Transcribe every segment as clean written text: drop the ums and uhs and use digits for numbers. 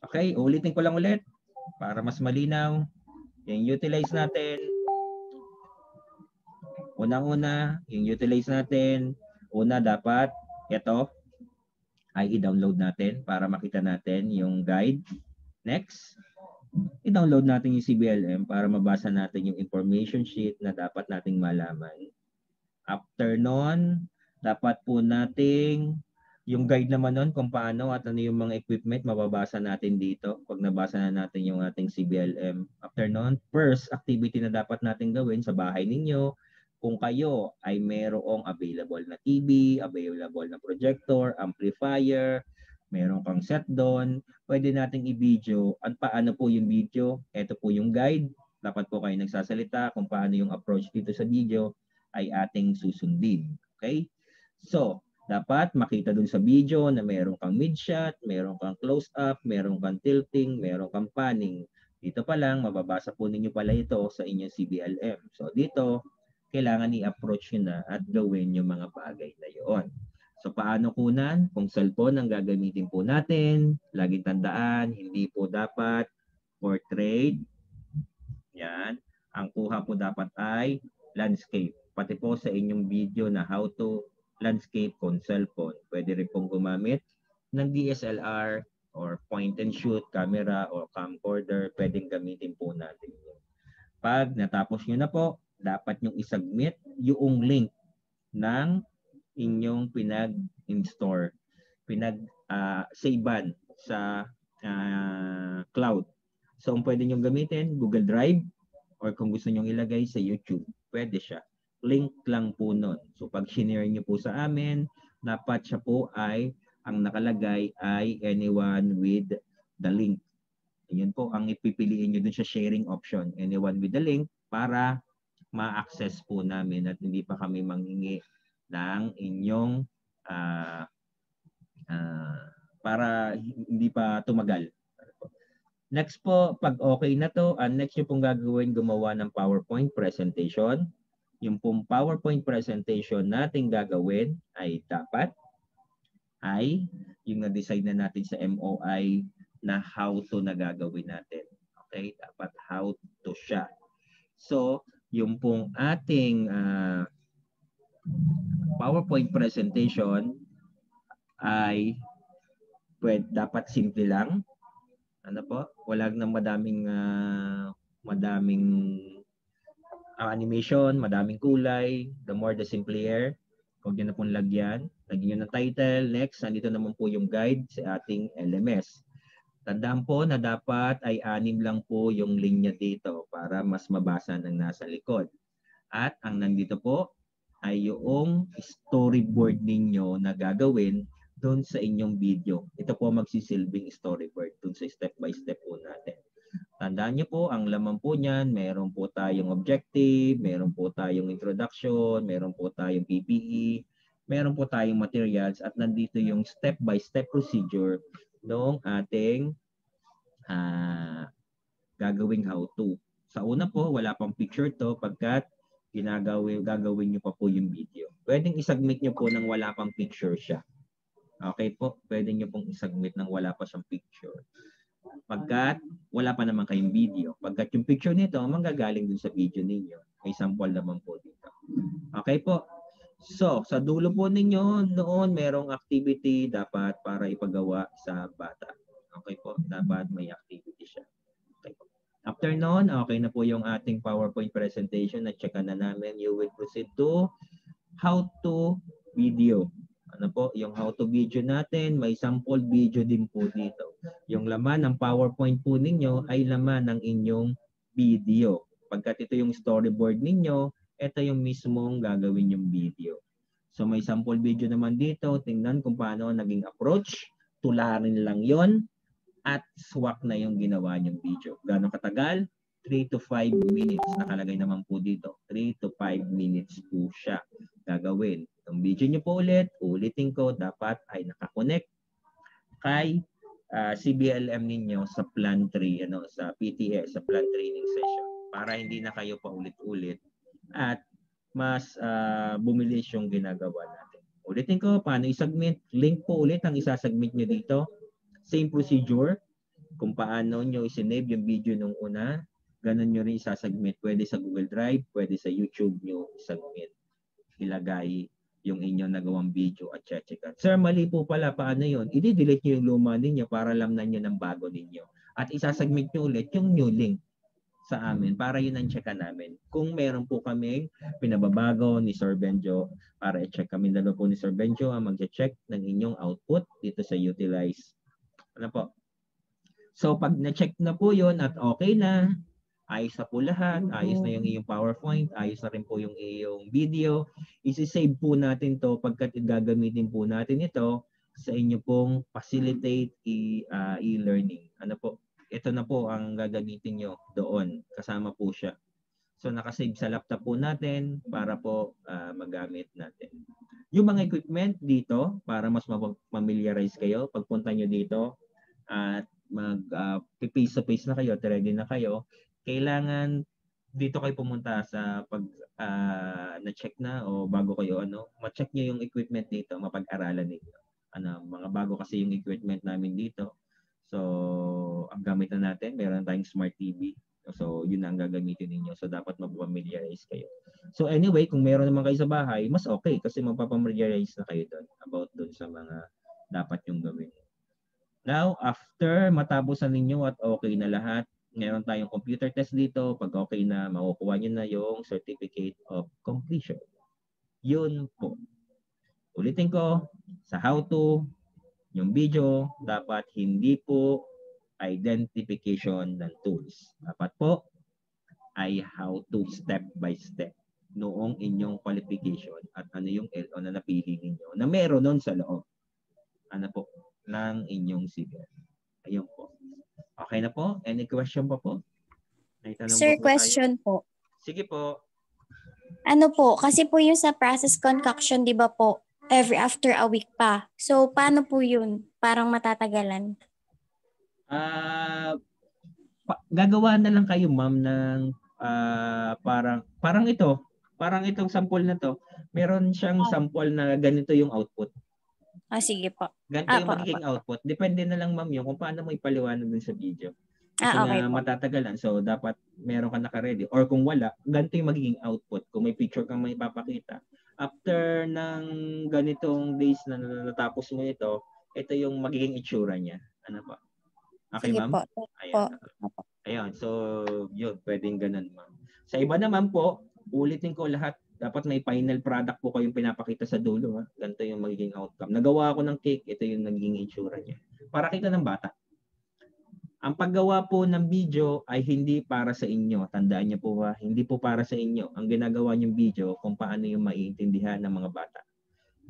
Okay, ulitin ko lang ulit para mas malinaw. Yung utilize natin, unang-una, yung utilize natin, una dapat ito ay i-download natin para makita natin yung guide. Next, i-download natin yung CBLM para mabasa natin yung information sheet na dapat nating malaman. After nun, dapat po nating yung guide naman nun kung paano at ano yung mga equipment mababasa natin dito pag nabasa na natin yung ating CBLM. After nun, first activity na dapat natin gawin sa bahay ninyo, kung kayo ay mayroong available na TV, available na projector, amplifier, meron kang set doon, pwede nating i-video. At paano po yung video? Ito po yung guide. Dapat po kayo nagsasalita kung paano yung approach dito sa video ay ating susundin. Okay? So, dapat makita dun sa video na meron kang mid-shot, meron kang close-up, meron kang tilting, meron kang panning. Dito pa lang, mababasa po ninyo pala ito sa inyong CBLM. So, dito, kailangan i-approach nyo na at gawin yung mga bagay na yun. So, paano kunan? Kung cellphone ang gagamitin po natin, laging tandaan, hindi po dapat portrait. Yan. Ang kuha po dapat ay landscape. Pati po sa inyong video na how to landscape on cellphone. Pwede rin pong gumamit ng DSLR or point and shoot camera or camcorder. Pwedeng gamitin po natin yun. Pag natapos nyo na po, dapat nyo isubmit yung link ng inyong pinag-install, pinag-savean sa cloud. So, ang pwede nyo gamitin, Google Drive, or kung gusto nyo ilagay sa YouTube, pwede siya. Link lang po nun. So, pag shinare nyo po sa amin, dapat siya po ay, ang nakalagay ay anyone with the link. Yun po ang ipipiliin nyo dun sa sharing option, anyone with the link, para ma-access po namin at hindi pa kami manghingi ng inyong para hindi pa tumagal. Next po, pag okay na to, next nyo pong gagawin, gumawa ng PowerPoint presentation. Yung pong PowerPoint presentation natin gagawin ay dapat ay yung na-decide na natin sa MOI na how to na gagawin natin. Okay? Dapat how to siya. So, yung pong ating PowerPoint presentation ay dapat simple lang. Ano po? Wala nang madaming animation, madaming kulay. The more the simpler. Huwag nyo na pong lagyan. Lagyan nyo ng title. Next, nandito naman po yung guide sa ating LMS. Tandaan po na dapat ay 6 lang po yung linya dito para mas mabasa ng nasa likod. At ang nandito po ay yung storyboard ninyo na gagawin doon sa inyong video. Ito po magsisilbing storyboard doon sa step by step po natin. Tandaan nyo po, ang laman po niyan, meron po tayong objective, meron po tayong introduction, meron po tayong PPE, meron po tayong materials, at nandito yung step by step procedure ng ating gagawing how to. Sa una po, wala pang picture to pagkat gagawin nyo pa po yung video. Pwedeng isubmit nyo po nang wala pang picture siya. Okay po, pwede nyo pong isubmit nang wala pa siyang picture. Pagkat wala pa naman kayong video. Pagkat yung picture nito, manggagaling dun sa video ninyo. May sample naman po dito. Okay po. So, sa dulo po ninyo, noon merong activity dapat para ipagawa sa bata. Okay po, dapat may activity siya. Okay po. After noon, okay na po yung ating PowerPoint presentation. Na-checkan na namin. You will proceed to how to video. Ano po, yung how to video natin, may sample video din po dito. Yung laman ng PowerPoint po ninyo ay laman ng inyong video. Pagkat ito yung storyboard ninyo, ito yung mismong gagawin yung video. So may sample video naman dito, tingnan kung paano naging approach, tularin lang yon at swak na yung ginawa niyong video. Gano'ng katagal? 3 to 5 minutes. Nakalagay naman po dito. 3 to 5 minutes po siya gagawin. Yung video niyo po ulitin ko, dapat ay nakakonect kay CBLM ninyo sa Plan 3, sa PTS, sa Plan Training Session. Para hindi na kayo pa ulit-ulit at mas bumilis yung ginagawa natin. Ulitin ko, paano i-submit? Link po ulit ang isasubmit nyo dito Same procedure, kung paano nyo isinave yung video nung una, ganun nyo rin isasubmit. Pwede sa Google Drive, pwede sa YouTube nyo isubmit. Ilagay yung inyong nagawang video at check. Sir, mali po pala, paano yun? I-delete nyo yung luma ninyo para lamnan nyo ng bago ninyo. At isasubmit nyo ulit yung new link sa amin para yun ang checkan namin. Kung meron po kaming pinababago ni Sir Benjo, para i-check kami dalawa po ni Sir Benjo ang mag-check ng inyong output dito sa Utilize. Ano po? So pag na-check na po yun at okay na, ayos na po lahat, ayos na yung iyong PowerPoint, ayos na rin po yung iyong video, isi-save po natin to pagkat gagamitin po natin ito sa inyo pong facilitate e-learning. Ano po? Ito na po ang gagamitin nyo doon. Kasama po siya. So nakasave sa laptop po natin para po magamit natin. Yung mga equipment dito, para mas ma-familiarize kayo, pagpunta nyo dito at mag-face-to-face na kayo, ready na kayo, kailangan dito kayo pumunta sa pag na-check na o bago kayo ma-check niyo yung equipment dito, mapag-aralan niyo. Mga bago kasi yung equipment namin dito. So, ang gamit na natin, meron tayong smart TV. So, yun ang gagamitin niyo. So, dapat mag-familiarize kayo. So, anyway, kung meron naman kayo sa bahay, mas okay kasi magpapamiliarize na kayo doon about doon sa mga dapat yung gawin. Now, after matapos na ninyo at okay na lahat, meron tayong computer test dito. Pag okay na, makukuha nyo na yung certificate of completion. Yun po. Ulitin ko, sa how to, yung video, dapat hindi po identification ng tools. Dapat po ay how to step by step noong inyong qualification at ano yung LO na napili ninyo na meron nun sa loob. Ano po? Ng inyong CV. Ayun po. Okay na po? Any question pa po? Sir, question po. Sige po. Ano po, kasi po yung sa process concoction, di ba po, every after a week pa. So, paano po yun? Parang matatagalan. Gagawa na lang kayo, ma'am, ng parang itong sample na to. Meron siyang sample na ganito yung output. Sige po. Ganito yung magiging output. Depende na lang, ma'am, yung kung paano mo ipaliwanag dun sa video. Kasi okay nga matatagalan. So, dapat meron ka naka-ready. Or kung wala, ganito yung magiging output. Kung may picture kang may ipapakita. After ng ganitong days na natapos mo ito yung magiging itsura niya. Ano pa? Okay, ma'am? Ayan. Ayan. So, yun. Pwedeng ganun, ma'am. Sa iba naman po, ulitin ko lahat. Dapat may final product po kayong pinapakita sa dulo. Ganito yung magiging outcome. Nagawa ako ng cake. Ito yung naging itsura niya. Para kita ng bata. Ang paggawa po ng video ay hindi para sa inyo. Tandaan niyo po ba? Hindi po para sa inyo. Ang ginagawa niyong video kung paano yung maiintindihan ng mga bata.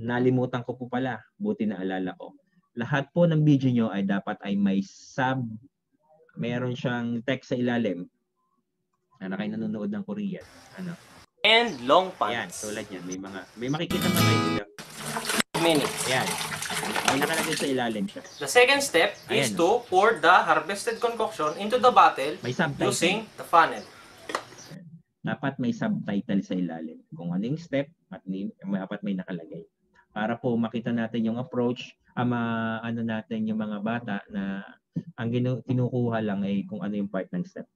Nalimutan ko po pala. Buti na alala ko. Lahat po ng video niyo ay dapat ay may meron siyang text sa ilalim. Kayo nanonood ng Korean. And long pants. Yan, tulad yan. May makikita pa kayo. Minutes. Yan. May nakalagay sa ilalim siya. The second step is to pour the harvested concoction into the bottle using the funnel. Dapat may subtitle sa ilalim. Kung anong step at dapat may nakalagay. Para po makita natin yung approach, natin yung mga bata na ang kinukuha lang ay kung ano yung part ng step.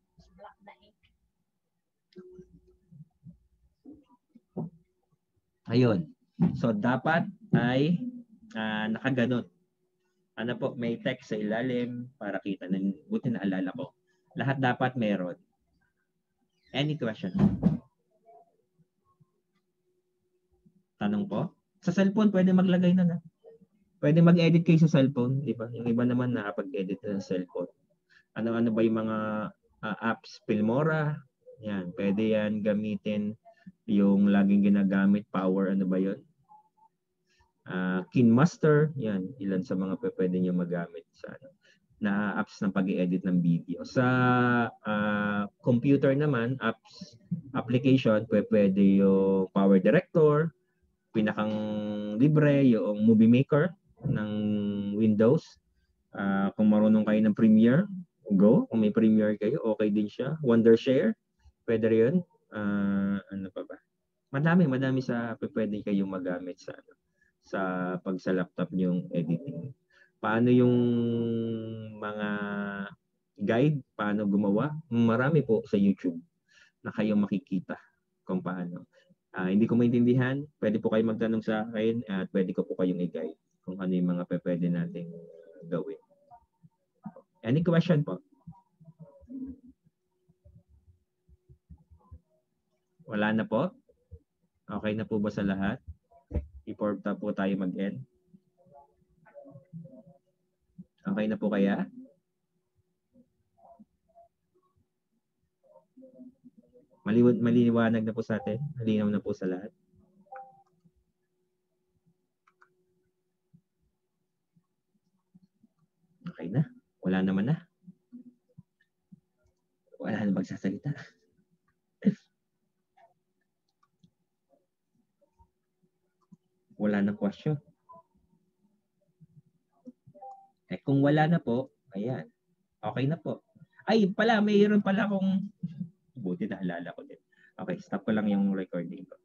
Ayun. So, dapat ay nakaganon. May text sa ilalim para kita. Buti na alala ko. Lahat dapat meron. Any question? Tanong po? Sa cellphone, pwede maglagay na. Pwede mag-edit kayo sa cellphone. Diba? Yung iba naman nakapag-edit na sa cellphone. Ano ba yung mga apps? Filmora. Yan. Pwede yan gamitin. Yung laging ginagamit, Power, ano ba yun? KineMaster, yan, ilan sa mga pwede nyo magamit sa na apps ng pag-edit ng video. Sa computer naman, application, pwede yung Power Director, pinakang libre, yung Movie Maker ng Windows. Kung marunong kayo ng Premiere, go. Kung may Premiere kayo, okay din siya. Wondershare, pwede rin. Ano pa ba? Madami sa pwede kayong magamit sa pag sa laptop yung editing. Paano yung mga guide paano gumawa, marami po sa YouTube na kayong makikita kung paano. Hindi ko maintindihan, pwede po kayo magtanong sa akin at pwede ko po kayong i-guide kung ano yung mga pwede nating gawin. Any question po? Wala na po? Okay na po ba sa lahat? I-form na po tayo mag-end. Okay na po kaya? Maliliwanag na po sa atin? Malinaw na po sa lahat? Okay na? Wala naman na? Wala na magsasalita? Wala na question? Kung wala na po, ayan. Okay na po. Ay, mayroon pala akong buti naalala ko din. Okay, stop ko lang yung recording ko.